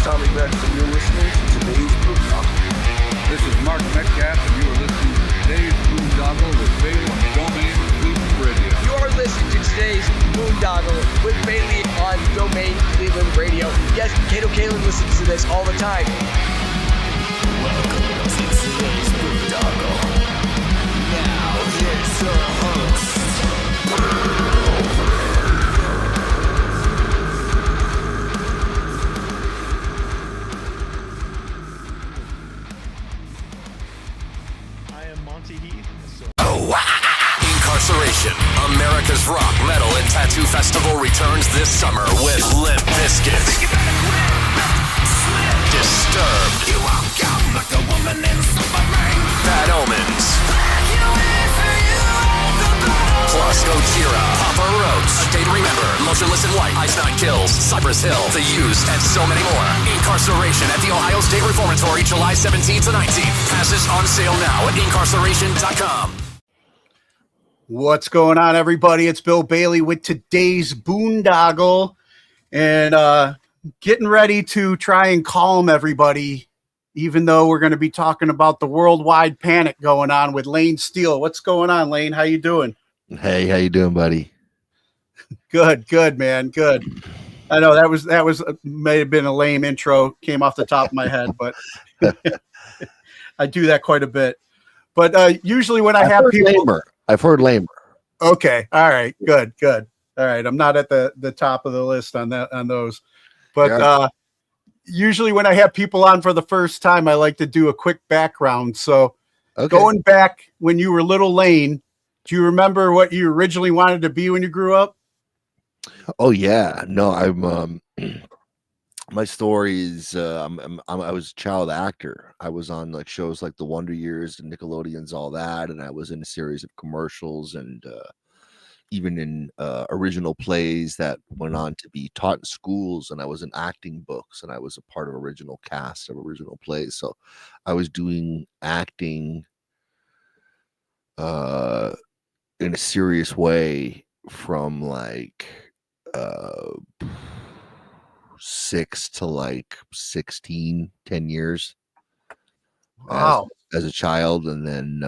Tommy Rex, and you're listening to today's Boondoggle. This is Mark Metcalf, and you are listening to today's Boondoggle with Bailey on Domain Cleveland Radio. You are listening to today's Boondoggle with Bailey on Domain Cleveland Radio. Yes, Kato Kalin listens to this all the time. Welcome to today's Boondoggle. Now, here's your host. Incarceration, America's rock, metal, and tattoo festival returns this summer with Limp Bizkit, Disturbed, Bad Omens, plus Gojira, Papa Roach, A Day to Remember, Motionless in White, Ice Nine Kills, Cypress Hill, The Used, and so many more. Incarceration at the Ohio State Reformatory, July 17th to 19th. Passes on sale now at incarceration.com. What's going on, everybody? It's Bill Bailey with today's Boondoggle, and getting ready to try and calm everybody, even though we're going to be talking about the worldwide panic going on with Lane Steele. What's going on, Lane? How you doing? Hey, how you doing, buddy? Good, man. Good. I know that was may have been a lame intro, came off the top of my head, but I do that quite a bit. But usually when I have people, I've heard lamer. Okay. All right. Good. All right. I'm not at the top of the list on those, but yeah. Usually when I have people on for the first time, I like to do a quick background. So Going back when you were little Lane, do you remember what you originally wanted to be when you grew up? Oh yeah. No, I'm my story is I was a child actor. I was on like shows like The Wonder Years and Nickelodeon's, all that, and I was in a series of commercials and even in original plays that went on to be taught in schools, and I was in acting books, and I was a part of original cast of original plays. So I was doing acting in a serious way from like 6 to like 16, 10 years. Wow. As a child. And then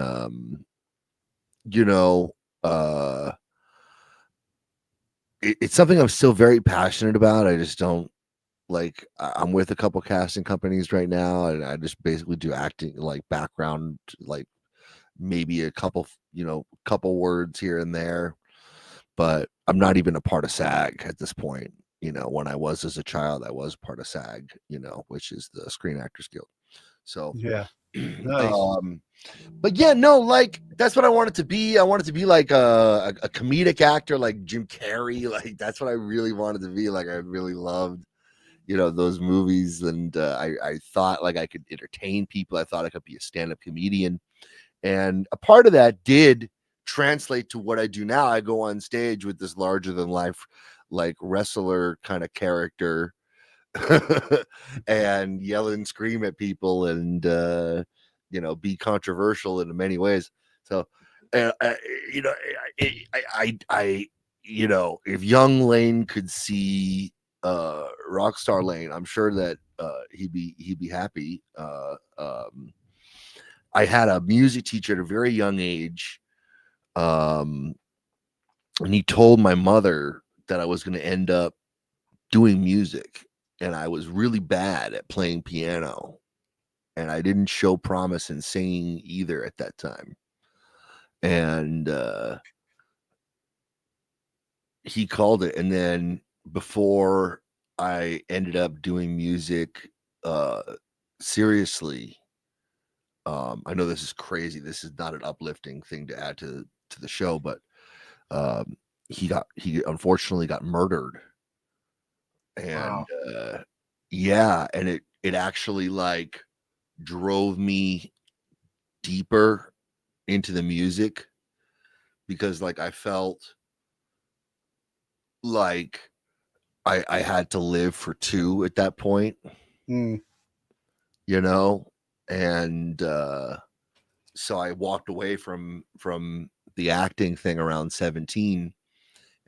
it's something I'm still very passionate about. I just don't like, I'm with a couple casting companies right now, and I just basically do acting, like background, like maybe a couple words here and there, but I'm not even a part of SAG at this point. When I was as a child, I was part of SAG, which is the Screen Actors Guild. So yeah, nice. But yeah, no, like that's what I wanted to be. I wanted to be like a comedic actor, like Jim Carrey. Like that's what I really wanted to be. Like I really loved, those movies, and I thought like I could entertain people. I thought I could be a stand-up comedian, and a part of that did translate to what I do now. I go on stage with this larger than life, like wrestler kind of character and yell and scream at people and be controversial in many ways. So if young Lane could see Rockstar Lane, I'm sure that he'd be happy. I had a music teacher at a very young age, and he told my mother that I was going to end up doing music, and I was really bad at playing piano, and I didn't show promise in singing either at that time. And he called it. And then before I ended up doing music seriously, I know this is crazy. This is not an uplifting thing to add to the show, but he unfortunately got murdered. And wow. Yeah, and it actually like drove me deeper into the music, because like I felt like I had to live for two at that point. And so I walked away from the acting thing around 17,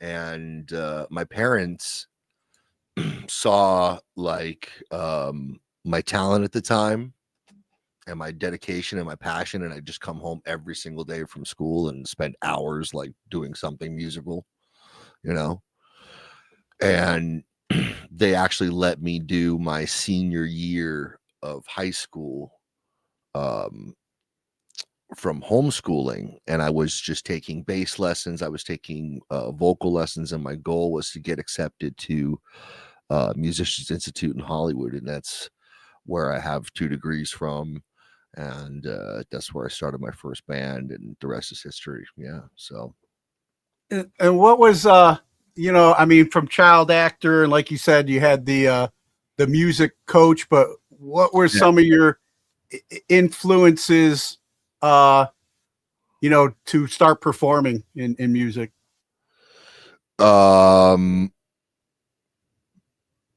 and my parents saw like my talent at the time and my dedication and my passion, and I just come home every single day from school and spend hours like doing something musical, you know. And they actually let me do my senior year of high school from homeschooling, and I was just taking bass lessons. I was taking vocal lessons, and my goal was to get accepted to Musicians Institute in Hollywood, and that's where I have 2 degrees from, and that's where I started my first band, and the rest is history. Yeah. So, And what was I mean, from child actor, and like you said, you had the music coach, but what were some of your influences to start performing in music?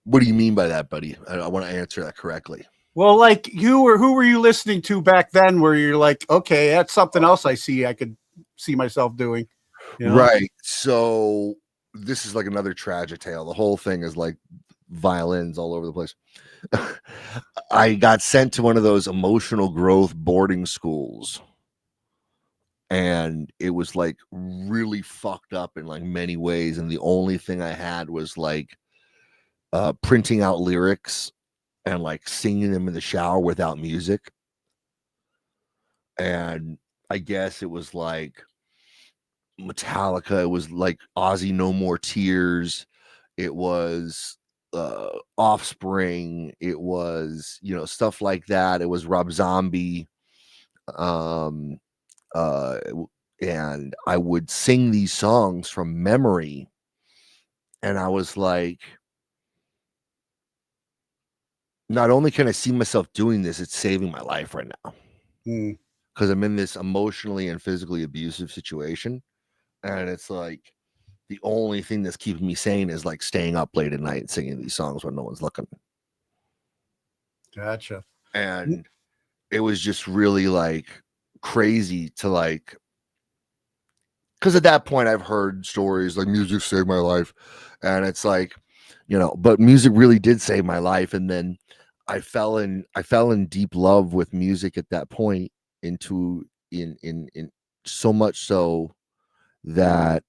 What do you mean by that, buddy? I want to answer that correctly. Well, like who were you listening to back then where you're like, okay, that's something else I could see myself doing, you know? Right. So this is like another tragic tale. The whole thing is like violins all over the place. I got sent to one of those emotional growth boarding schools, and it was like really fucked up in like many ways. And the only thing I had was like printing out lyrics and like singing them in the shower without music. And I guess it was like Metallica, it was like Ozzy No More Tears, it was Offspring, it was, you know, stuff like that. It was Rob Zombie. And I would sing these songs from memory, and I was like, not only can I see myself doing this, it's saving my life right now. Because I'm in this emotionally and physically abusive situation. And it's like the only thing that's keeping me sane is like staying up late at night and singing these songs when no one's looking. Gotcha. And it was just really like crazy to like, because at that point I've heard stories like music saved my life. And it's like, you know, but music really did save my life. And then I fell in deep love with music at that point, in so much so that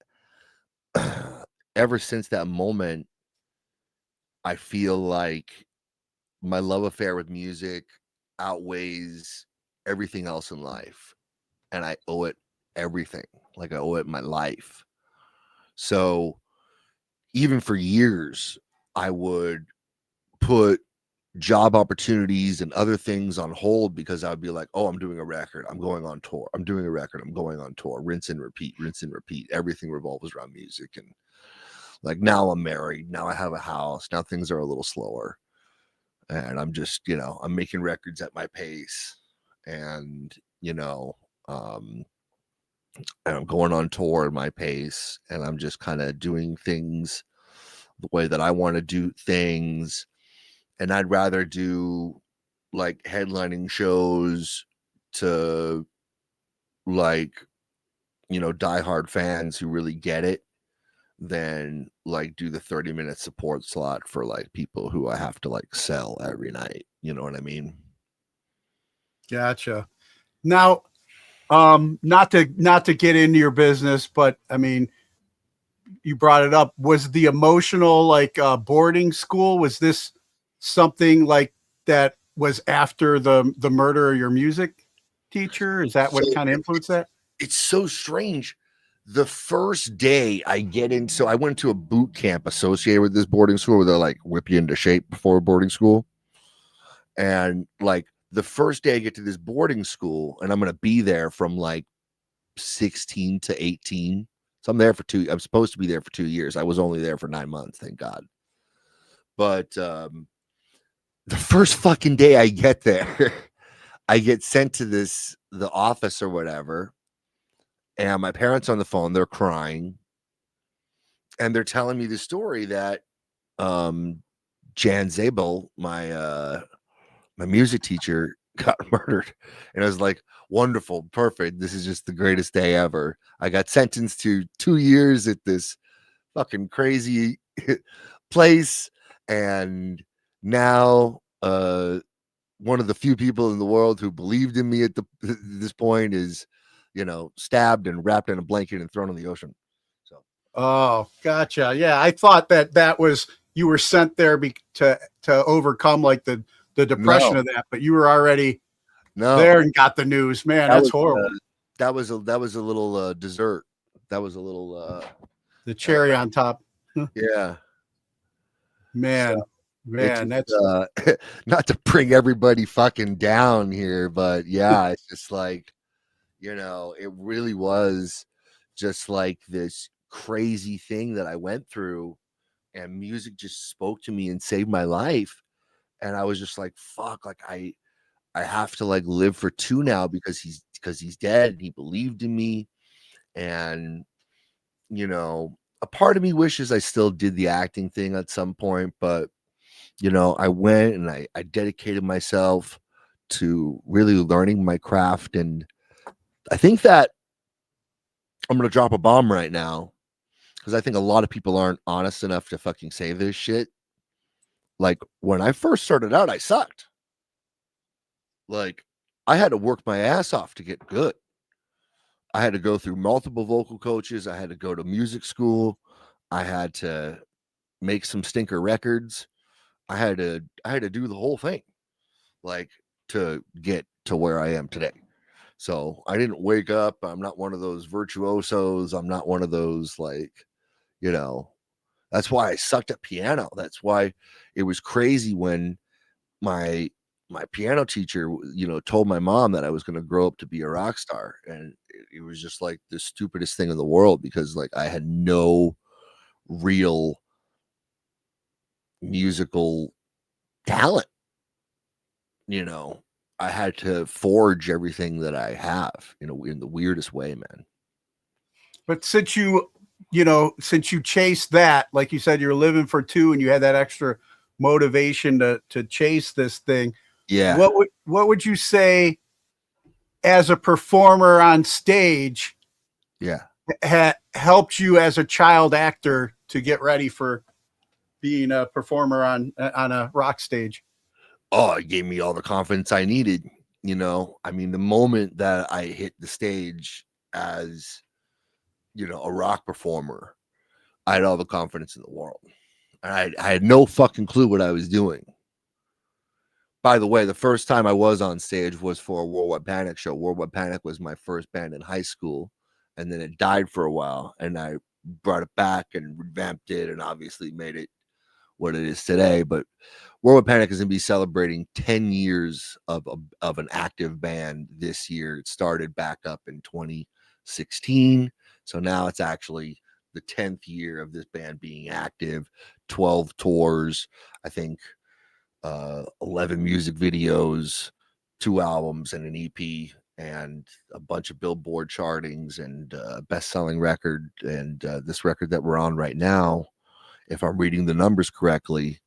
ever since that moment, I feel like my love affair with music outweighs everything else in life, and I owe it everything. Like I owe it my life. So even for years, I would put job opportunities and other things on hold because I would be like, oh, I'm doing a record, I'm going on tour, I'm doing a record, I'm going on tour, rinse and repeat. Everything revolves around music. And like now I'm married, now I have a house, now things are a little slower, and I'm just, you know, I'm making records at my pace, and you know, and I'm going on tour at my pace, and I'm just kind of doing things the way that I want to do things. And I'd rather do like headlining shows to like, you know, diehard fans who really get it than like do the 30-minute support slot for like people who I have to like sell every night. You know what I mean? Gotcha. Now, not to get into your business, but I mean, you brought it up. Was the emotional like boarding school? Was this something like that was after the murder of your music teacher? Is that what kind of influenced that? It's so strange. The first day I get in, so I went to a boot camp associated with this boarding school where they like whip you into shape before boarding school. And like the first day I get to this boarding school, and I'm going to be there from like 16 to 18. So I'm supposed to be there for 2 years. I was only there for 9 months, thank God. But the first fucking day I get there, I get sent to the office or whatever. And my parents on the phone, they're crying. And they're telling me the story that Jan Zabel, my music teacher, got murdered. And I was like, wonderful, perfect. This is just the greatest day ever. I got sentenced to 2 years at this fucking crazy place. And now, one of the few people in the world who believed in me at this point is, stabbed and wrapped in a blanket and thrown in the ocean. So, Oh, gotcha. Yeah, I thought that was you were sent there to overcome like the depression no, of that, but you were already no, there and got the news. Man, that that's was horrible. that was a little dessert. That was a little The cherry on top. yeah. So Man, it's man, that's not to bring everybody fucking down here, but yeah, it's just like, it really was just like this crazy thing that I went through, and music just spoke to me and saved my life. And I was just like, fuck, like I have to like live for two now because he's dead and he believed in me. And a part of me wishes I still did the acting thing at some point, but I went and I dedicated myself to really learning my craft. And I think that I'm going to drop a bomb right now because I think a lot of people aren't honest enough to fucking say this shit. Like when I first started out, I sucked. Like I had to work my ass off to get good. I had to go through multiple vocal coaches. I had to go to music school. I had to make some stinker records. I had to do the whole thing, like, to get to where I am today. So I didn't wake up. I'm not one of those virtuosos. I'm not one of those, like, that's why I sucked at piano. That's why it was crazy when my piano teacher, told my mom that I was going to grow up to be a rock star. And it was just like the stupidest thing in the world because like I had no real musical talent. I had to forge everything that I have, in the weirdest way, man. but since you chased that, like you said, you're living for two and you had that extra motivation to chase this thing. Yeah. What would you say as a performer on stage Yeah. helped you as a child actor to get ready for being a performer on a rock stage? Oh, it gave me all the confidence I needed. I mean, the moment that I hit the stage as, a rock performer, I had all the confidence in the world. And I had no fucking clue what I was doing. By the way, the first time I was on stage was for a Worldwide Panic show. Worldwide Panic was my first band in high school, and then it died for a while, and I brought it back and revamped it and obviously made it what it is today. But Worldwide Panic is going to be celebrating 10 years of an active band this year. It started back up in 2016. So now it's actually the 10th year of this band being active, 12 tours, I think 11 music videos, 2 albums and an EP, and a bunch of Billboard chartings and best-selling record. And this record that we're on right now, if I'm reading the numbers correctly,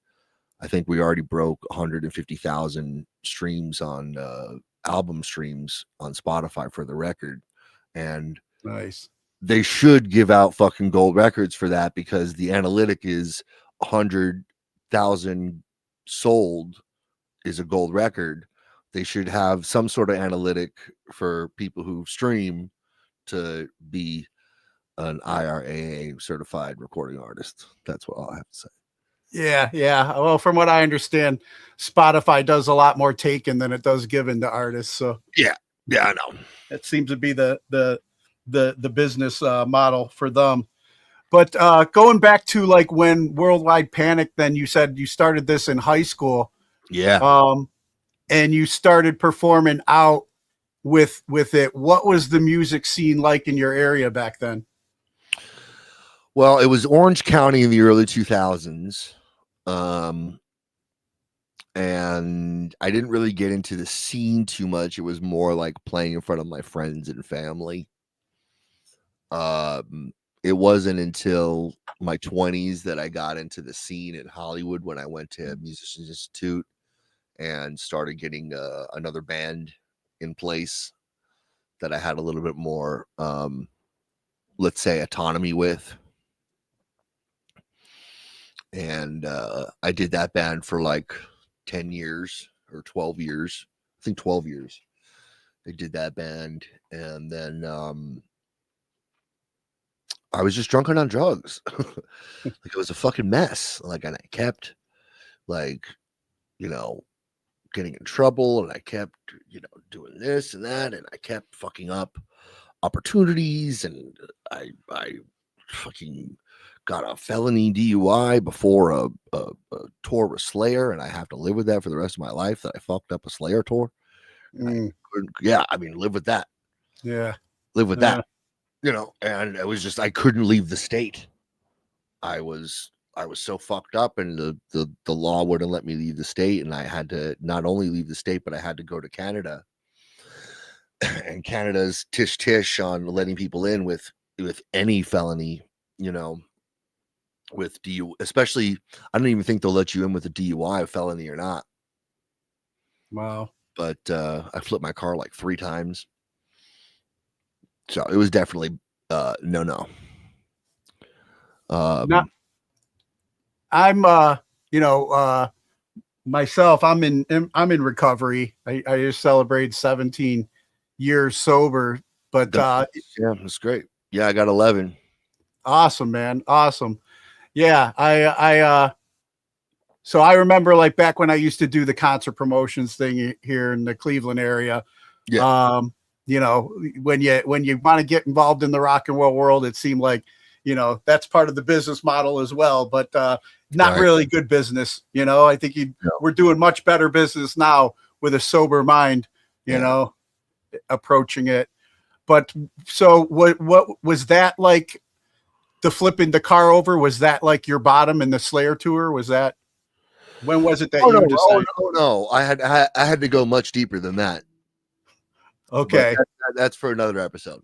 I think we already broke 150,000 streams on album streams on Spotify for the record. And Nice. they should give out fucking gold records for that because the analytic is 100,000 sold is a gold record. They should have some sort of analytic for people who stream to be an IRAA certified recording artist. That's what I'll have to say. Yeah, yeah. Well, from what I understand, Spotify does a lot more taken than it does given to artists. So Yeah, I know. that seems to be the business model for them. But going back to like when Worldwide Panic, then you said you started this in high school. Yeah. And you started performing out with it. What was the music scene like in your area back then? Well, it was Orange County in the early 2000s. And I didn't really get into the scene too much. It was more like playing in front of my friends and family. It wasn't until my 20s that I got into the scene in Hollywood when I went to Musicians Institute and started getting another band in place that I had a little bit more, let's say, autonomy with. And I did that band for like 10 years or 12 years. I think 12 years. I did that band, and then I was just drunk and on drugs. Like it was a fucking mess. Like, and I kept like, you know, getting in trouble, and I kept, you know, doing this and that, and I kept fucking up opportunities, and I fucking got a felony DUI before a tour with Slayer, and I have to live with that for the rest of my life, that I fucked up a Slayer tour. Yeah, I mean, live with that. Yeah. Live with that. You know, and it was just, I couldn't leave the state. I was so fucked up, and the law wouldn't let me leave the state, and I had to not only leave the state, but I had to go to Canada. And Canada's tish on letting people in with any felony, you know, with DUI, especially. I don't even think they'll let you in with a DUI, felony or not. Wow. But I flipped my car like 3 times. So it was definitely no. Not, I'm you know, myself, I'm in recovery. I just celebrated 17 years sober, but yeah, that's great. Yeah, I got 11. Awesome, man. Awesome. Yeah, so I remember like back when I used to do the concert promotions thing here in the Cleveland area. Yeah. You know, when you want to get involved in the rock and roll world, it seemed like, you know, that's part of the business model as well, but not really good business. You know, I think we're doing much better business now with a sober mind, you know, approaching it. But so what was that like? The flipping the car over, was that like your bottom in the Slayer tour? Was that, when was it that you decided? No, I had to go much deeper than that. Okay. That's for another episode.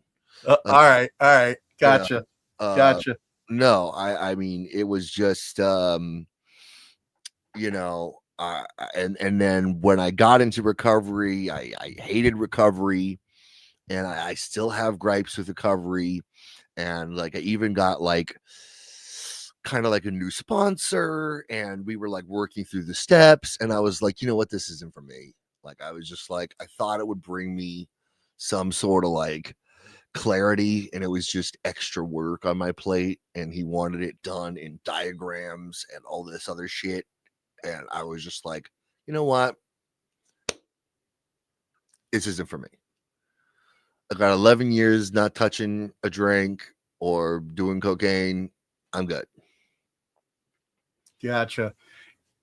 All right. Gotcha. Gotcha. No, I mean, it was just, you know, and then when I got into recovery, I hated recovery, and I still have gripes with recovery. And like, I even got like kind of like a new sponsor, and we were like working through the steps, and I was like, you know what, this isn't for me. Like, I was just like, I thought it would bring me some sort of like clarity, and it was just extra work on my plate, and he wanted it done in diagrams and all this other shit. And I was just like, you know what, this isn't for me. I got 11 years not touching a drink or doing cocaine. I'm good. Gotcha.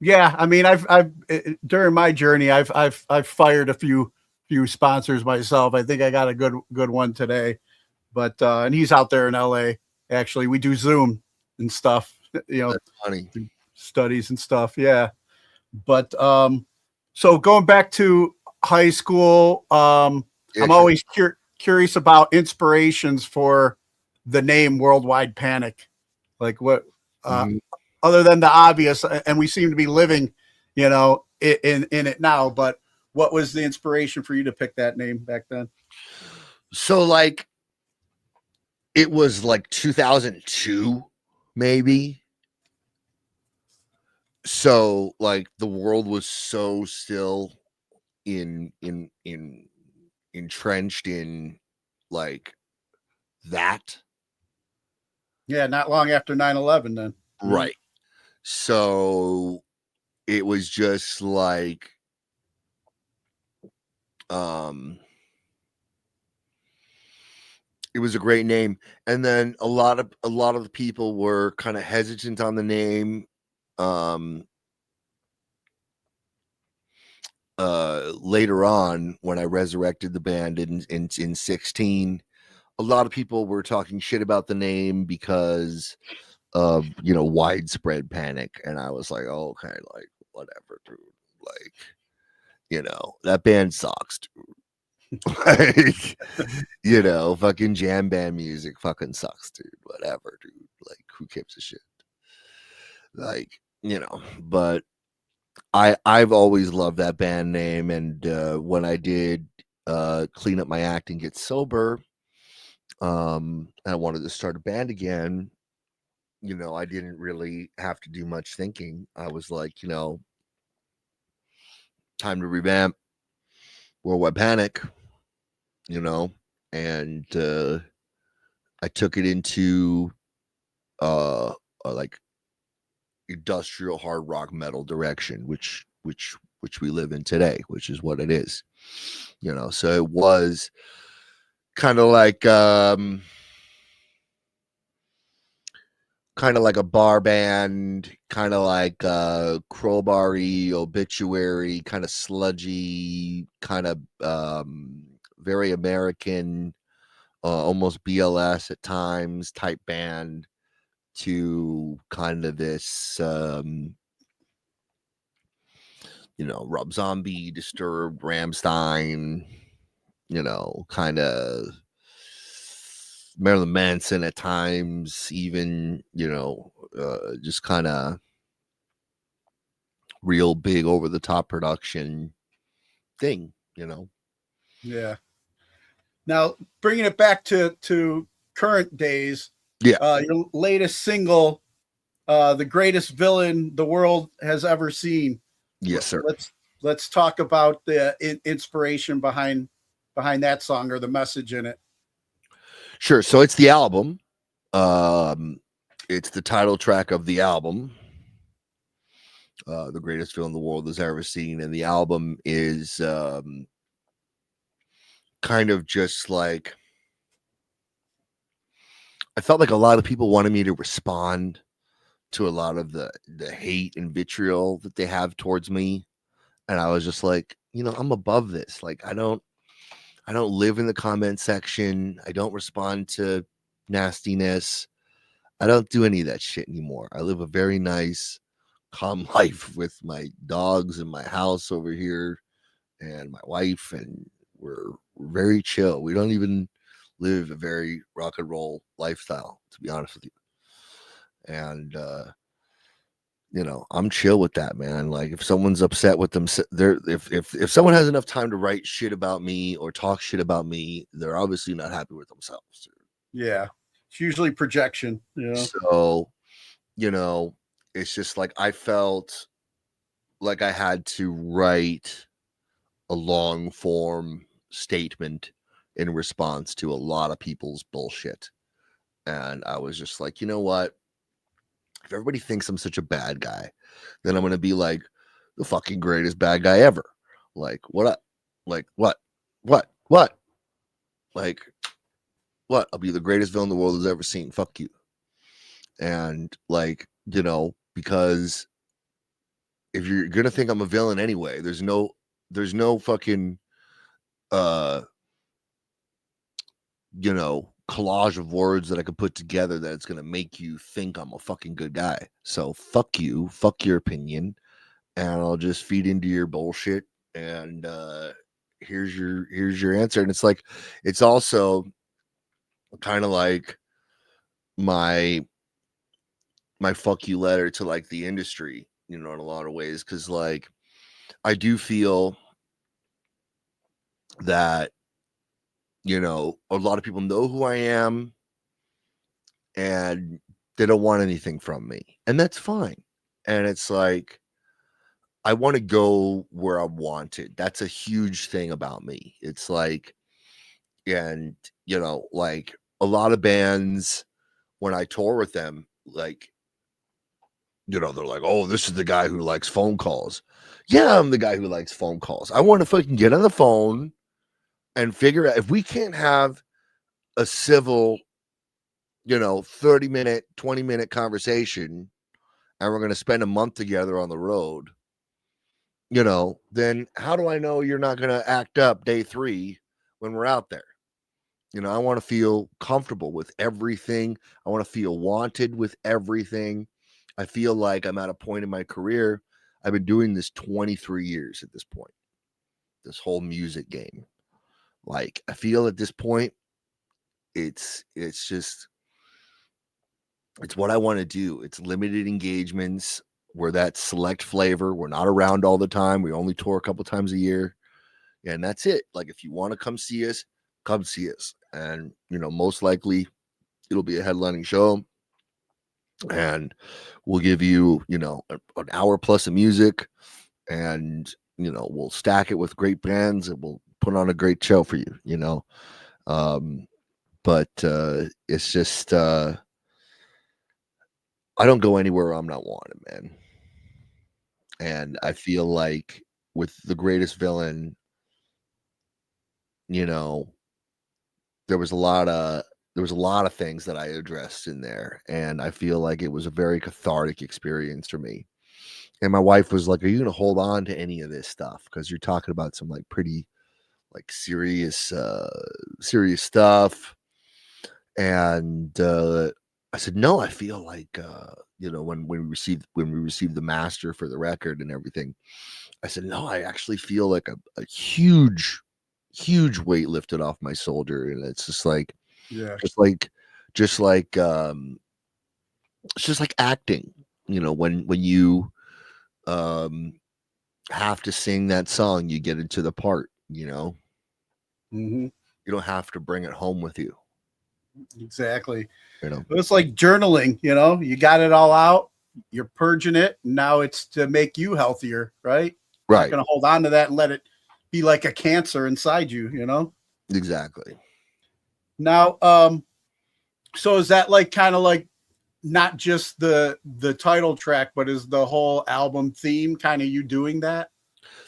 Yeah, I mean, I've during my journey, I've fired a few sponsors myself. I think I got a good one today, but and he's out there in LA. Actually, we do Zoom and stuff. You know, that's funny. Studies and stuff. Yeah, but so going back to high school, I'm always curious about inspirations for the name Worldwide Panic. Like what? Other than the obvious, and we seem to be living, you know, in it now, but what was the inspiration for you to pick that name back then? So like, it was like 2002, maybe. So like, the world was so still entrenched in like that. Yeah, not long after 9/11 then. Right. So it was just like, it was a great name. And then a lot of the people were kind of hesitant on the name. Later on, when I resurrected the band in 16, a lot of people were talking shit about the name because of, you know, widespread panic. And I was like, oh, okay, like whatever, dude. Like, you know, that band sucks, dude. Like, you know, fucking jam band music fucking sucks, dude. Whatever, dude. Like, who gives a shit? Like, you know, but I've always loved that band name. And when I did clean up my act and get sober, and I wanted to start a band again, I didn't really have to do much thinking. I was like, time to revamp Worldwide Panic, and I took it into like industrial hard rock metal direction, which we live in today, which is what it is. So it was kind of like a bar band, kind of like crowbar-y, obituary, kind of sludgy, kind of very American, almost BLS at times type band, to kind of this Rob Zombie, Disturbed, Rammstein, kind of Marilyn Manson at times, even, just kind of real big over the top production thing, Yeah. Now, bringing it back to current days, Yeah. your latest single, "The Greatest Villain the World Has Ever Seen." Yes, sir. Let's talk about the inspiration behind that song, or the message in it. Sure. So it's the album. It's the title track of the album, "The Greatest Villain the World Has Ever Seen," and the album is kind of just like, I felt like a lot of people wanted me to respond to a lot of the hate and vitriol that they have towards me, and I was just like, I'm above this. Like, I don't live in the comment section. I don't respond to nastiness. I don't do any of that shit anymore. I live a very nice, calm life with my dogs and my house over here and my wife, and we're very chill. We don't even live a very rock and roll lifestyle, to be honest with you. And I'm chill with that, man. Like, if someone's upset with them, if someone has enough time to write shit about me or talk shit about me, they're obviously not happy with themselves. Yeah, it's usually projection. So, it's just like, I felt like I had to write a long form statement in response to a lot of people's bullshit. And I was just like, you know what? If everybody thinks I'm such a bad guy, then I'm going to be like the fucking greatest bad guy ever. Like, what? Like, what? What? Like, what? I'll be the greatest villain the world has ever seen. Fuck you. And like, because if you're going to think I'm a villain anyway, there's no fucking, collage of words that I could put together that it's going to make you think I'm a fucking good guy. So fuck you, fuck your opinion, and I'll just feed into your bullshit. And here's your answer. And it's like, it's also kind of like my fuck you letter to like the industry, in a lot of ways, because like, I do feel that a lot of people know who I am, and they don't want anything from me, and that's fine. And it's like, I want to go where I'm wanted. That's a huge thing about me. It's like, and like, a lot of bands, when I tour with them, like, they're like, oh, this is the guy who likes phone calls. Yeah, I'm the guy who likes phone calls. I want to fucking get on the phone and figure out, if we can't have a civil 30-minute, 20-minute conversation, and we're going to spend a month together on the road, then how do I know you're not going to act up day 3 when we're out there? I want to feel comfortable with everything. I want to feel wanted with everything. I feel like I'm at a point in my career. I've been doing this 23 years at this point, this whole music game. Like, I feel at this point, it's what I want to do. It's limited engagements. We're that select flavor. We're not around all the time. We only tour a couple times a year. And that's it. Like, if you want to come see us, and, most likely it'll be a headlining show. and we'll give you, an hour plus of music, and we'll stack it with great brands, and we'll put on a great show for you. But it's just I don't go anywhere I'm not wanted, man. And I feel like with The Greatest Villain, you know, there was a lot of things that I addressed in there, and I feel like it was a very cathartic experience for me. And my wife was like, "Are you gonna hold on to any of this stuff? Because you're talking about some like pretty like serious stuff." And I said, "No, I feel like when we received the master for the record and everything, I said, no, I actually feel like a huge, huge weight lifted off my shoulder, and it's just like, Yeah. just like, just like, it's just like acting, when you um have to sing that song, you get into the part, Hmm. you don't have to bring it home with you, Exactly. you know. It's like journaling, you got it all out, you're purging it. Now it's to make you healthier, right? Not Right. going to hold on to that and let it be like a cancer inside you. Exactly. Now, so is that like kind of like not just the title track, but is the whole album theme kind of you doing that?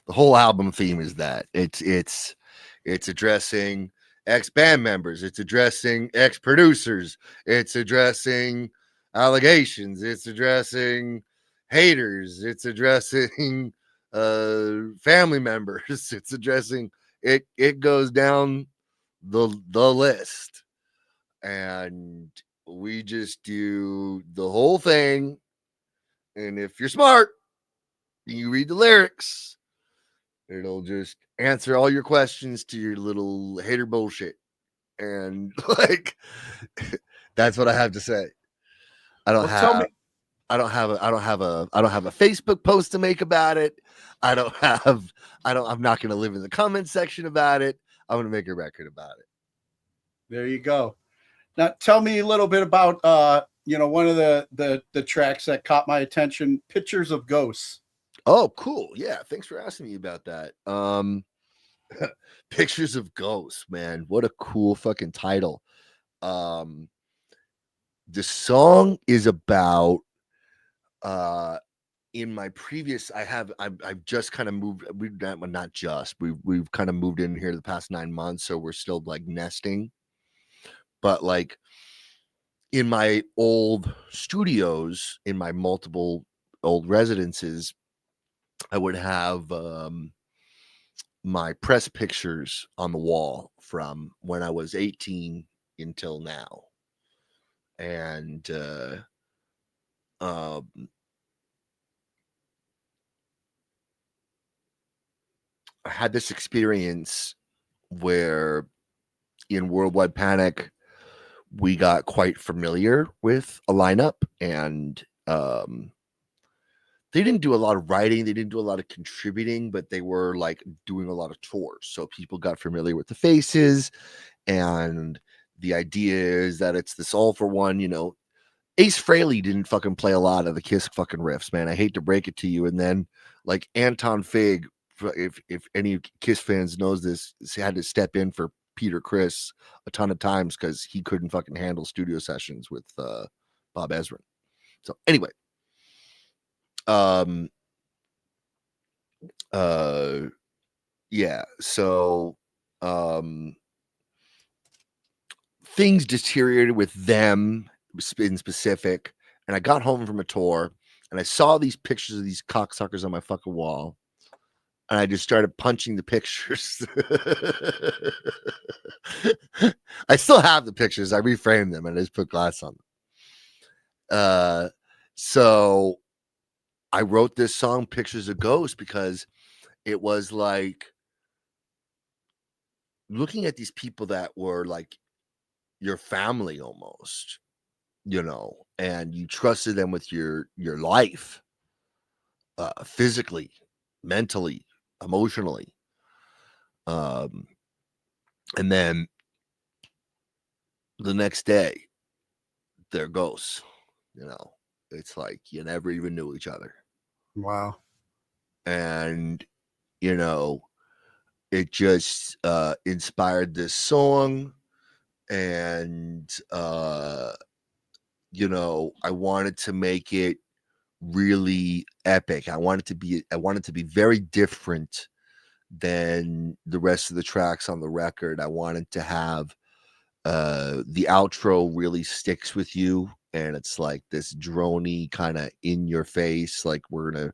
The whole album theme is that it's addressing ex band members, it's addressing ex producers, it's addressing allegations, it's addressing haters, it's addressing family members, it's addressing it goes down the list, and we just do the whole thing. And if you're smart, you read the lyrics, it'll just answer all your questions to your little hater bullshit. And like that's what I have to say. I don't Well, tell have me. I don't have a Facebook post to make about it. I'm not gonna live in the comment section about it. I'm gonna make a record about it. There you go. Now, tell me a little bit about one of the tracks that caught my attention, "Pictures of Ghosts." Oh, cool. Yeah, thanks for asking me about that. Pictures of Ghosts, man. What a cool fucking title. Um the song is about in my previous I've just kind of moved, not just we've kind of moved in here the past 9 months, so we're still like nesting, but like in my old studios, in my multiple old residences, I would have my press pictures on the wall from when I was 18 until now. And um I had this experience where in Worldwide Panic, we got quite familiar with a lineup, and they didn't do a lot of writing, they didn't do a lot of contributing, but they were like doing a lot of tours. So people got familiar with the faces, and the idea is that it's this all for one, Ace Frehley didn't fucking play a lot of the Kiss fucking riffs, man. I hate to break it to you. And then like Anton Fig, if any Kiss fans knows this, had to step in for Peter Criss a ton of times because he couldn't fucking handle studio sessions with Bob Ezrin. So anyway, um, yeah. So things deteriorated with them in specific, and I got home from a tour, and I saw these pictures of these cocksuckers on my fucking wall, and I just started punching the pictures. I still have the pictures. I reframed them and I just put glass on them. So I wrote this song, Pictures of Ghosts, because it was like looking at these people that were like your family almost, and you trusted them with your life, physically, mentally, emotionally. And then the next day, they're ghosts, It's like you never even knew each other. Wow. And, you know, it just inspired this song. And, you know, I wanted to make it really epic. I wanted to be very different than the rest of the tracks on the record. I wanted to have the outro really sticks with you, and it's like this droney kind of in your face, like we're gonna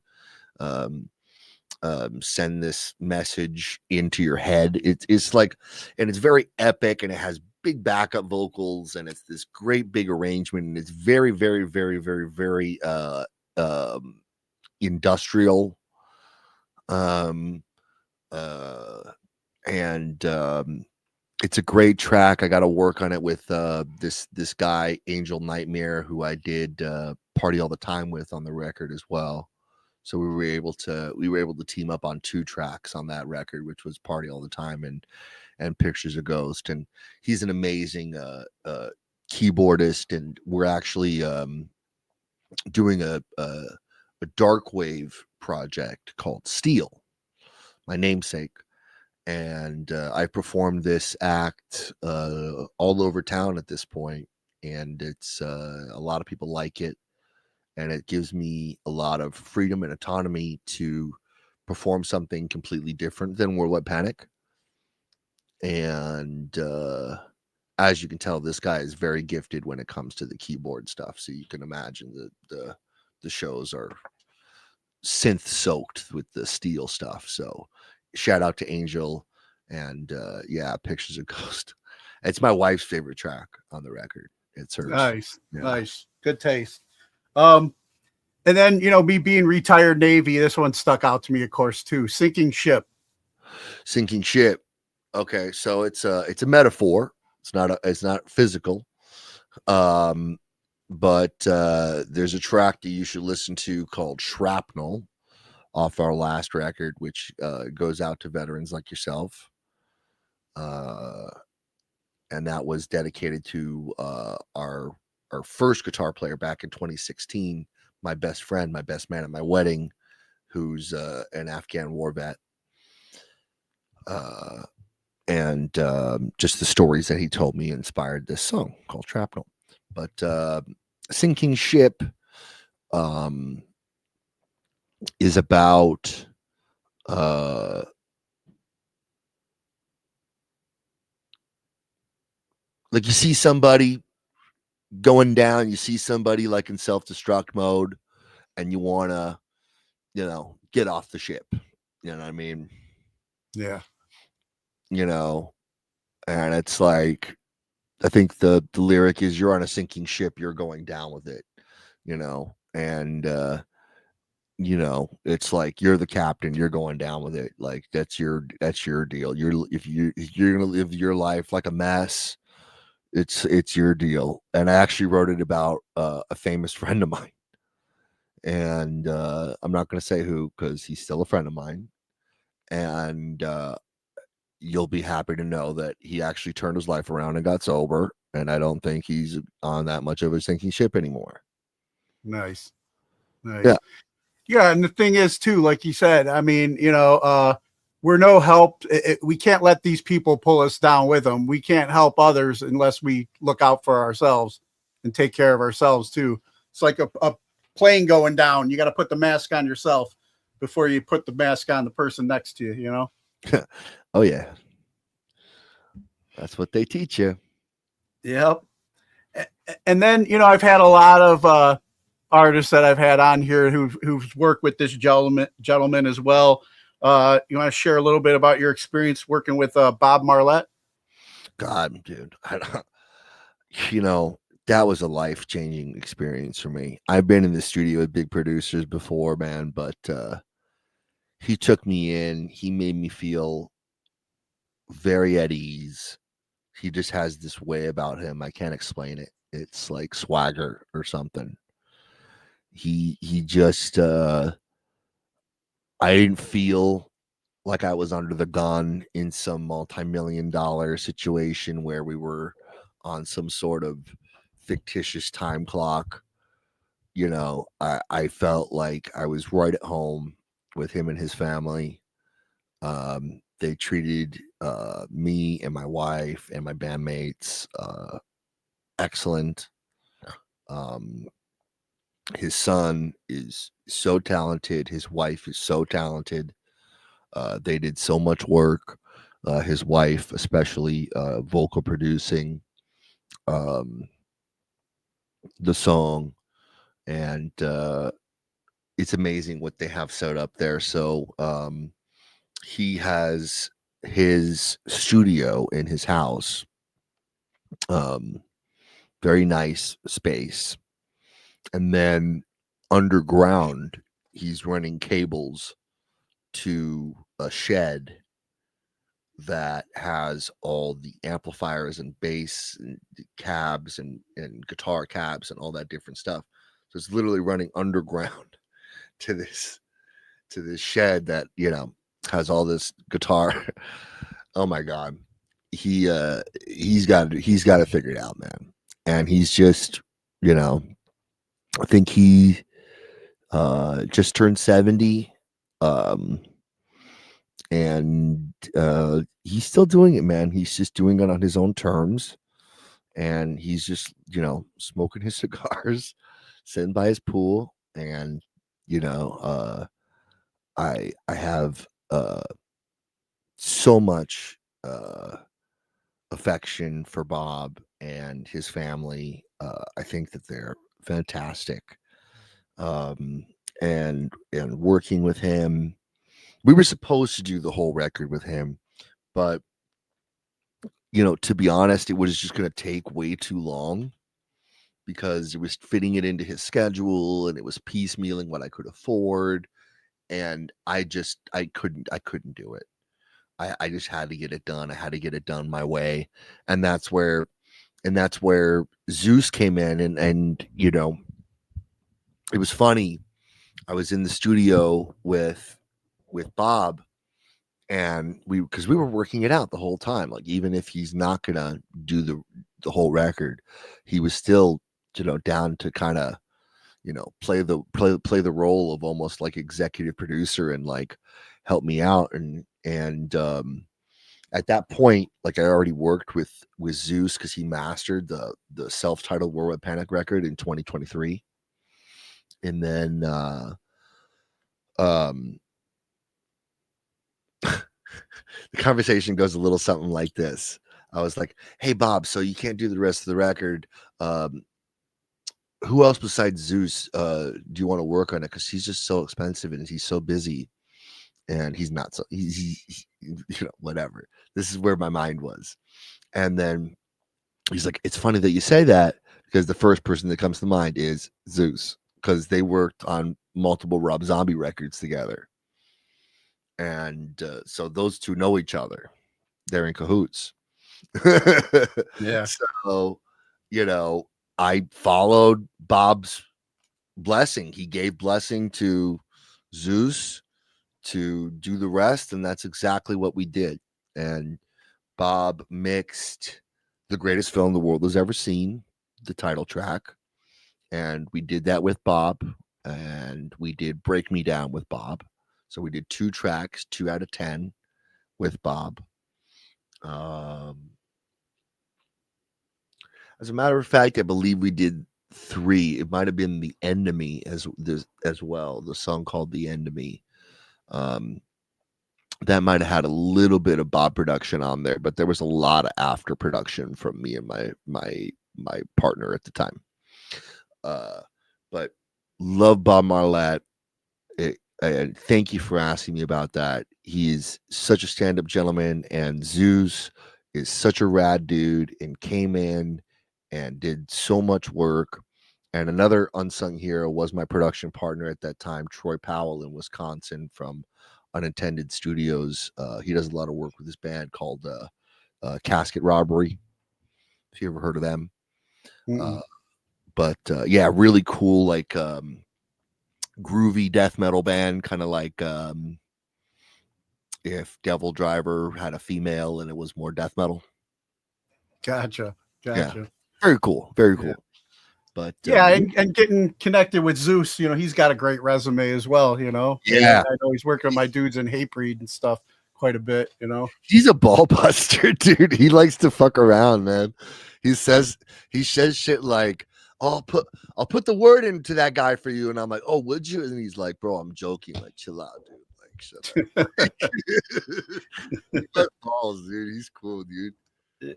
um send this message into your head. It's like, and it's very epic, and it has big backup vocals, and it's this great big arrangement, and it's very, very, very, very, very um industrial. Um and It's a great track. I got to work on it with this guy Angel Nightmare, who I did Party All the Time with on the record as well. So we were able to team up on 2 tracks on that record, which was Party All the Time and Pictures of Ghost. And he's an amazing keyboardist, and we're actually doing a dark wave project called Steele, my namesake. And I performed this act all over town at this point, and it's a lot of people like it, and it gives me a lot of freedom and autonomy to perform something completely different than Worldwide Panic. And as you can tell, this guy is very gifted when it comes to the keyboard stuff, so you can imagine that the shows are synth soaked with the Steel stuff. So shout out to Angel. And yeah, Pictures of Ghost. It's my wife's favorite track on the record. It's hers. Nice. Yeah. Nice. Good taste. And then, you know, me being retired Navy, this one stuck out to me, of course, too. Sinking Ship. Sinking Ship. Okay, so it's a metaphor. It's not physical. But there's a track that you should listen to called Shrapnel off our last record, which goes out to veterans like yourself. And that was dedicated to our first guitar player back in 2016, my best friend, my best man at my wedding, who's an Afghan war vet. And just the stories that he told me inspired this song called Shrapnel. But Sinking Ship is about like you see somebody going down, you see somebody like in self-destruct mode, and you want to, you know, get off the ship. You know what I mean? Yeah. You know, and it's like, I think the lyric is, you're on a sinking ship, you're going down with it, you know, and you know, it's like you're the captain, you're going down with it. Like that's your deal. If you're gonna live your life like a mess, it's your deal. And I actually wrote it about a famous friend of mine, and I'm not going to say who, because he's still a friend of mine. And you'll be happy to know that he actually turned his life around and got sober, and I don't think he's on that much of a sinking ship anymore. Nice. Yeah. Yeah, and the thing is too, like you said, I mean, you know, we're no help. We can't let these people pull us down with them. We can't help others unless we look out for ourselves and take care of ourselves too. It's like a plane going down. You got to put the mask on yourself before you put the mask on the person next to you, you know? Oh yeah. That's what they teach you. Yep. And then, you know, I've had a lot of artists that I've had on here who've worked with this gentleman as well. You want to share a little bit about your experience working with Bob Marlette? God, dude, you know, that was a life-changing experience for me. I've been in the studio with big producers before, man, but he took me in. He made me feel very at ease. He just has this way about him. I can't explain it. It's like swagger or something. He just I didn't feel like I was under the gun in some multi-million-dollar situation where we were on some sort of fictitious time clock. I felt like I was right at home with him and his family. They treated me and my wife and my bandmates excellent. His son is so talented. His wife is so talented. They did so much work. His wife, especially vocal producing the song, and it's amazing what they have set up there. So he has his studio in his house, very nice space, and then underground he's running cables to a shed that has all the amplifiers and bass and cabs and guitar cabs and all that different stuff. So it's literally running underground to this shed that has all this guitar. Oh my god, he's got it figured out, man. And he's just I think he just turned 70. And he's still doing it, man. He's just doing it on his own terms, and he's just smoking his cigars, sitting by his pool. And I have so much affection for Bob and his family. I think that they're fantastic. And working with him, we were supposed to do the whole record with him, but to be honest, it was just going to take way too long because it was fitting it into his schedule, and it was piecemealing what I could afford, and I couldn't do it. I just had to get it done. I had to get it done my way, and that's where Zeus came in, and it was funny. I was in the studio with Bob, and because we were working it out the whole time. Like, even if he's not gonna do the whole record, he was still down to kind of play the role of almost like executive producer and like help me out. And at that point, like, I already worked with Zeus because he mastered the self-titled Worldwide Panic record in 2023. And then the conversation goes a little something like this. I was like, "Hey Bob, so you can't do the rest of the record. Who else besides Zeus do you want to work on it? Because he's just so expensive and he's so busy, and he's not so he's whatever." This is where my mind was. And then he's like, "It's funny that you say that, because the first person that comes to mind is Zeus, because they worked on multiple Rob Zombie records together. And so those two know each other. They're in cahoots." Yeah. So, I followed Bob's blessing. He gave blessing to Zeus to do the rest, and that's exactly what we did. And Bob mixed The Greatest Film the World Has Ever Seen, the title track, and we did that with Bob, and we did Break Me Down with Bob. So we did 2 tracks, 2 out of 10 with Bob. As a matter of fact, I believe we did 3. It might have been The Enemy as well, the song called The Enemy. That might have had a little bit of Bob production on there, but there was a lot of after production from me and my partner at the time. But love Bob Marlette. And thank you for asking me about that. He's such a stand-up gentleman, and Zeus is such a rad dude and came in and did so much work. And another unsung hero was my production partner at that time, Troy Powell in Wisconsin from Unintended Studios. He does a lot of work with this band called Casket Robbery, if you ever heard of them. But yeah, really cool, like groovy death metal band, kind of like if Devil Driver had a female and it was more death metal. Gotcha. Yeah. Very cool. Very cool. But yeah, and getting connected with Zeus, he's got a great resume as well. Yeah. I know he's working with my dudes in Hatebreed and stuff quite a bit. He's a ball buster, dude. He likes to fuck around, man. He says shit like, "Oh, I'll put the word into that guy for you," and I'm like, "Oh, would you?" And he's like, "Bro, I'm joking. Like, chill out, dude. Like, shut up." He got balls, dude. He's cool, dude.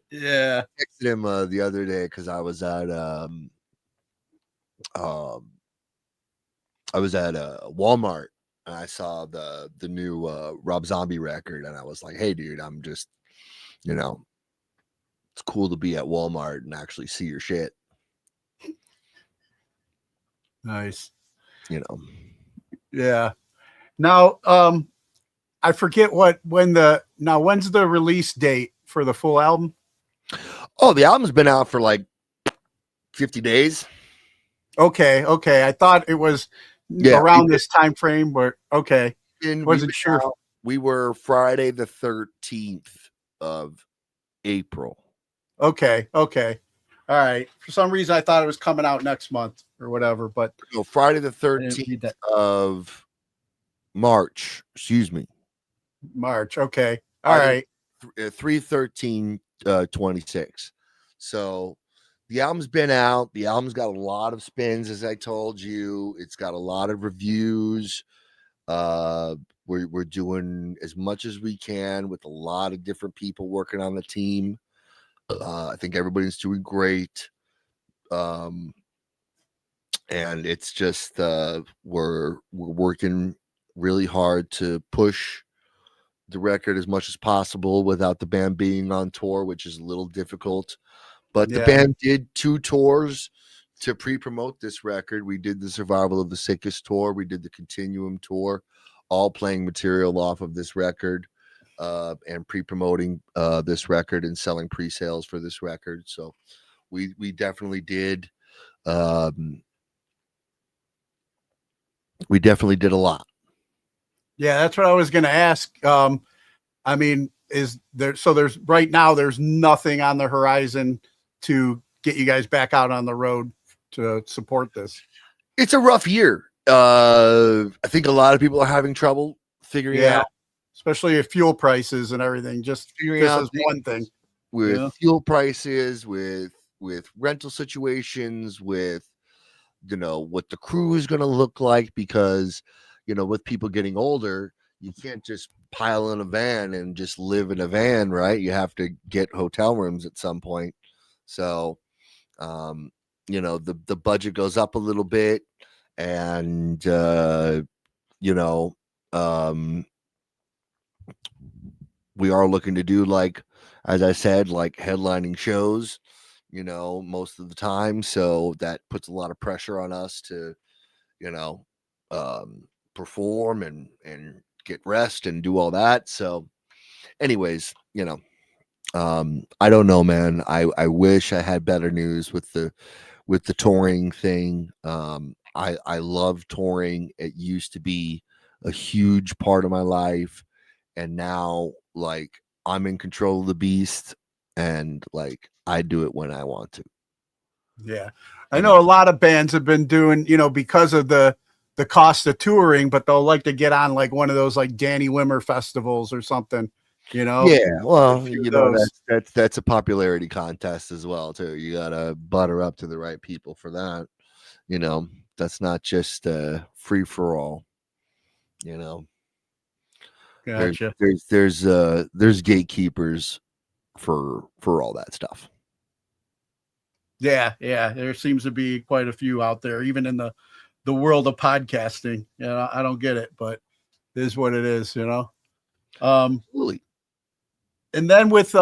Yeah. I texted him the other day because I was at Walmart and I saw the new Rob Zombie record, and I was like, "Hey, dude, I'm just, it's cool to be at Walmart and actually see your shit." Nice. Yeah. Now, I forget when's the release date for the full album? Oh, the album's been out for like 50 days. Okay. I thought it was around this time frame, but okay. Wasn't sure. We were Friday the 13th of April. Okay. All right. For some reason, I thought it was coming out next month or whatever, but no, Friday the 13th of March. Excuse me. March. Okay. All right. 3/13/26. So the album's been out. The album's got a lot of spins, as I told you. It's got a lot of reviews. We're doing as much as we can with a lot of different people working on the team. I think everybody's doing great. And it's just we're working really hard to push the record as much as possible without the band being on tour, which is a little difficult. But the band did 2 tours to pre-promote this record. We did the Survival of the Sickest tour. We did the Continuum tour, all playing material off of this record and pre-promoting this record and selling pre-sales for this record. So we definitely did. We definitely did a lot. Yeah, that's what I was going to ask. I mean, there's right now there's nothing on the horizon to get you guys back out on the road to support this. It's a rough year. I think a lot of people are having trouble figuring out, especially with fuel prices and everything. Just figuring out is one thing with fuel prices, with rental situations, with what the crew is going to look like, because with people getting older, you can't just pile in a van and just live in a van, right? You have to get hotel rooms at some point. So the budget goes up a little bit, and we are looking to do, like, as I said, like headlining shows, most of the time. So that puts a lot of pressure on us to, perform and get rest and do all that. So anyways, I don't know, man. I wish I had better news with the touring thing. I love touring. It used to be a huge part of my life, and now, like, I'm in control of the beast, and like I do it when I want to. Yeah. I know a lot of bands have been doing, because of the cost of touring, but they'll like to get on like one of those like Danny Wimmer festivals or something, Yeah, well, that's a popularity contest as well too. You gotta butter up to the right people for that. That's not just free for all. Gotcha. There's gatekeepers for all that stuff. Yeah, there seems to be quite a few out there, even in the world of podcasting. I don't get it, but it is what it is. Absolutely. And then with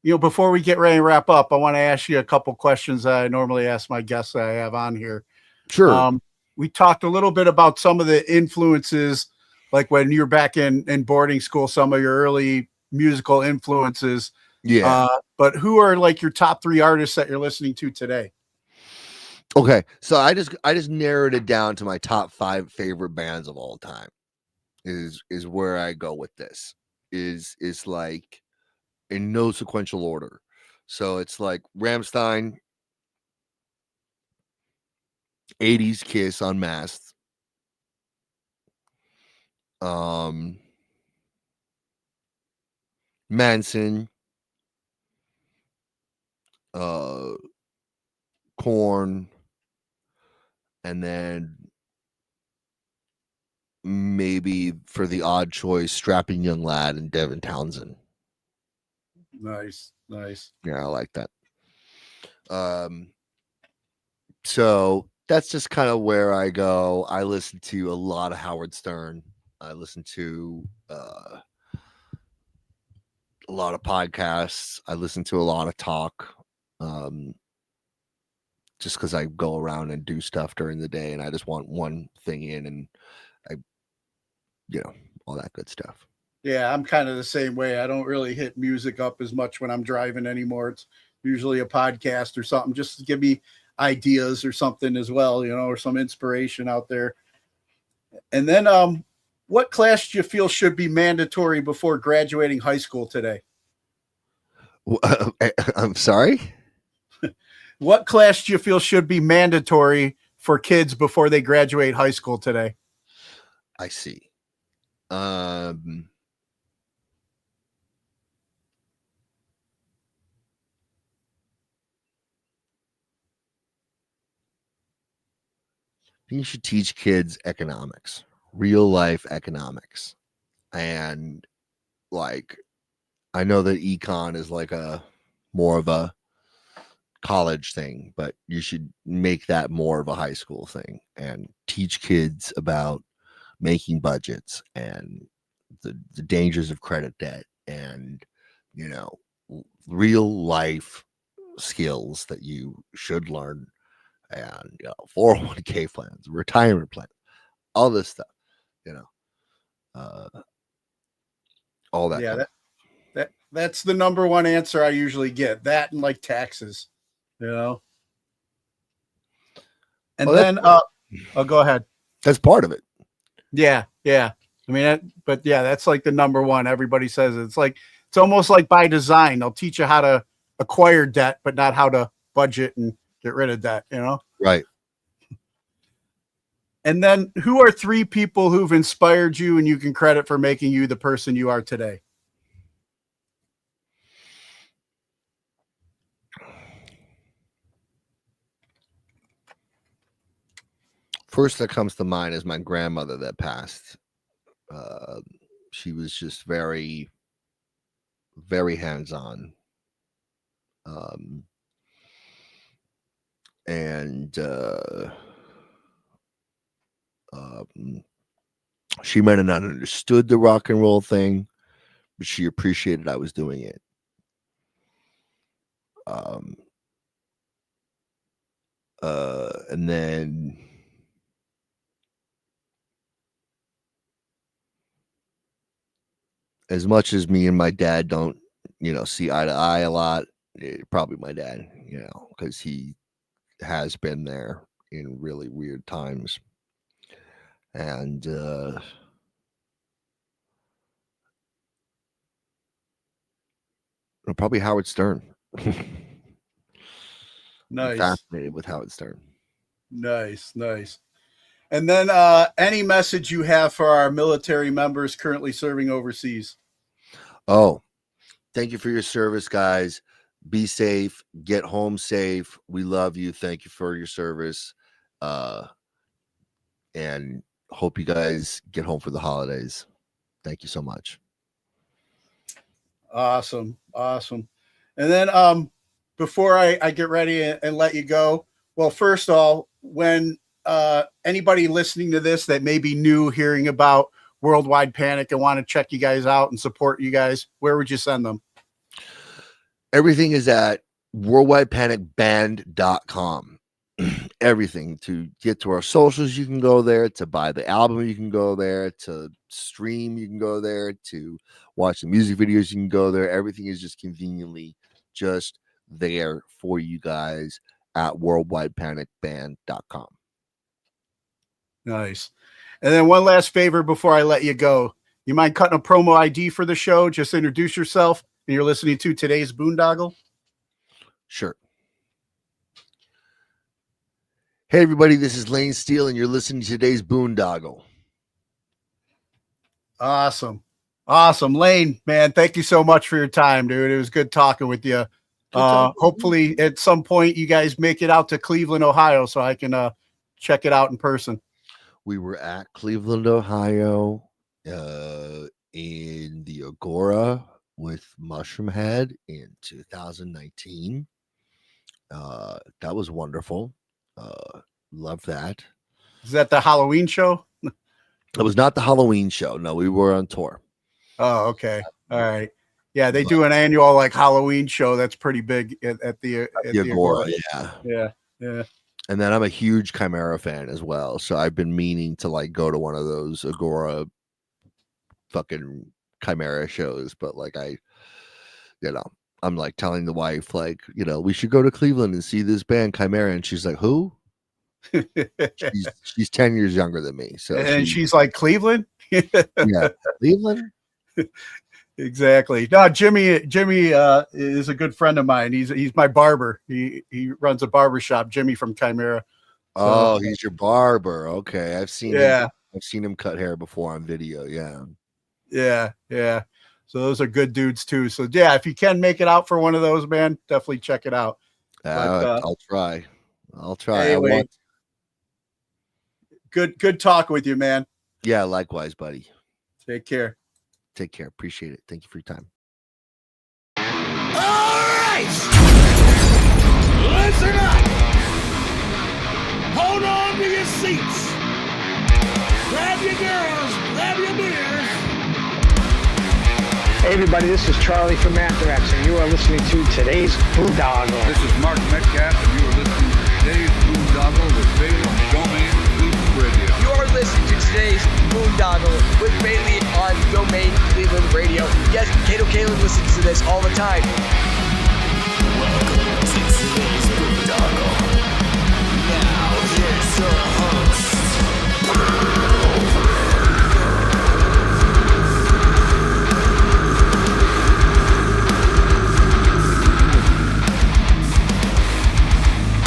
before we get ready to wrap up, I want to ask you a couple questions that I normally ask my guests that I have on here. Sure. We talked a little bit about some of the influences, like when you're back in boarding school, some of your early musical influences. Yeah. But who are like your top 3 artists that you're listening to today? Okay, so I just narrowed it down to my top 5 favorite bands of all time. Is where I go with this. Is like in no sequential order. So it's like Rammstein, 80s Kiss Unmasked. Manson, Korn, and then maybe for the odd choice, Strapping Young Lad and Devin Townsend. Nice. Yeah, I like that. So that's just kind of where I go. I listen to a lot of Howard Stern. I listen to a lot of podcasts. I listen to a lot of talk. Just because I go around and do stuff during the day and I just want one thing in, and all that good stuff. Yeah, I'm kind of the same way. I don't really hit music up as much when I'm driving anymore. It's usually a podcast or something just to give me ideas or something as well, or some inspiration out there. And then what class do you feel should be mandatory before graduating high school today? I'm sorry? What class do you feel should be mandatory for kids before they graduate high school today? I see. You should teach kids economics, real life economics. And I know that econ is like a more of a college thing, but you should make that more of a high school thing and teach kids about making budgets and the dangers of credit debt and real life skills that you should learn, and 401k plans, retirement plan, all this stuff, all that. Yeah, that's the number one answer I usually get. That and like taxes, And then go ahead. That's part of it. Yeah. I mean, but yeah, that's like the number one. Everybody says it. It's almost like by design. They'll teach you how to acquire debt, but not how to budget and get rid of debt, Right. And then who are 3 people who've inspired you and you can credit for making you the person you are today? First that comes to mind is my grandmother that passed. She was just very, very hands-on. She might have not understood the rock and roll thing, but she appreciated I was doing it. And then as much as me and my dad don't, see eye to eye a lot, probably my dad, because he has been there in really weird times. And probably Howard Stern. Nice. I'm fascinated with Howard Stern. Nice. And then any message you have for our military members currently serving overseas? Oh, thank you for your service, guys. Be safe. Get home safe. We love you. Thank you for your service. And hope you guys get home for the holidays. Thank you so much. Awesome. And then before I get ready and let you go, well, first of all, when anybody listening to this that may be new hearing about Worldwide Panic and want to check you guys out and support you guys, where would you send them? Everything is at worldwidepanicband.com. Everything. To get to our socials, you can go there. To buy the album, you can go there. To stream, you can go there. To watch the music videos, you can go there. Everything is just conveniently just there for you guys at worldwidepanicband.com. Nice. And then one last favor before I let you go. You mind cutting a promo ID for the show? Just introduce yourself, and you're listening to today's Boondoggle. Sure. Hey, everybody, this is Lane Steele, and you're listening to today's Boondoggle. Awesome. Lane, man, thank you so much for your time, dude. It was good talking with you. Hopefully at some point you guys make it out to Cleveland, Ohio, so I can check it out in person. We were at Cleveland, Ohio, in the Agora with Mushroom Head in 2019. That was wonderful. Love that. Is that the Halloween show? It was not the Halloween show. No, we were on tour. Oh, okay. All right. Yeah, they do an annual like Halloween show that's pretty big at the Agora. Yeah. And then I'm a huge Chimera fan as well. So I've been meaning to like go to one of those Agora fucking Chimera shows, but like I'm like telling the wife, like, we should go to Cleveland and see this band Chimera, and she's like, who? she's 10 years younger than me, so she's like, Cleveland. Yeah, Cleveland. Exactly. No, Jimmy is a good friend of mine. He's my barber. He runs a barber shop. Jimmy from Chimera. Oh, he's your barber. Okay, I've seen him cut hair before on video. Yeah. So those are good dudes too. So yeah, if you can make it out for one of those, man, definitely check it out. I'll try. Anyway, good talk with you, man. Yeah, likewise, buddy. Take care. Appreciate it. Thank you for your time. All right. Listen up. Hold on to your seats. Grab your girls. Grab your beers. Hey everybody, this is Charlie from Anthrax, and you are listening to today's Boondoggle. This is Mark Metcalf, and you are listening to today's Boondoggle with Bailey on Domain Cleveland Radio. You are listening to today's Boondoggle with Bailey on Domain Cleveland Radio. Yes, Kato Kalin listens to this all the time. Welcome to today's Boondoggle. Now, here's your host.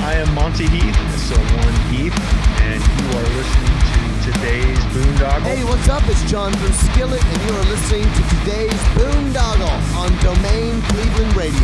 I am Monty Heath, so one Heath, and you are listening to today's Boondoggle. Hey, what's up? It's John from Skillet, and you are listening to today's Boondoggle on Domain Cleveland Radio.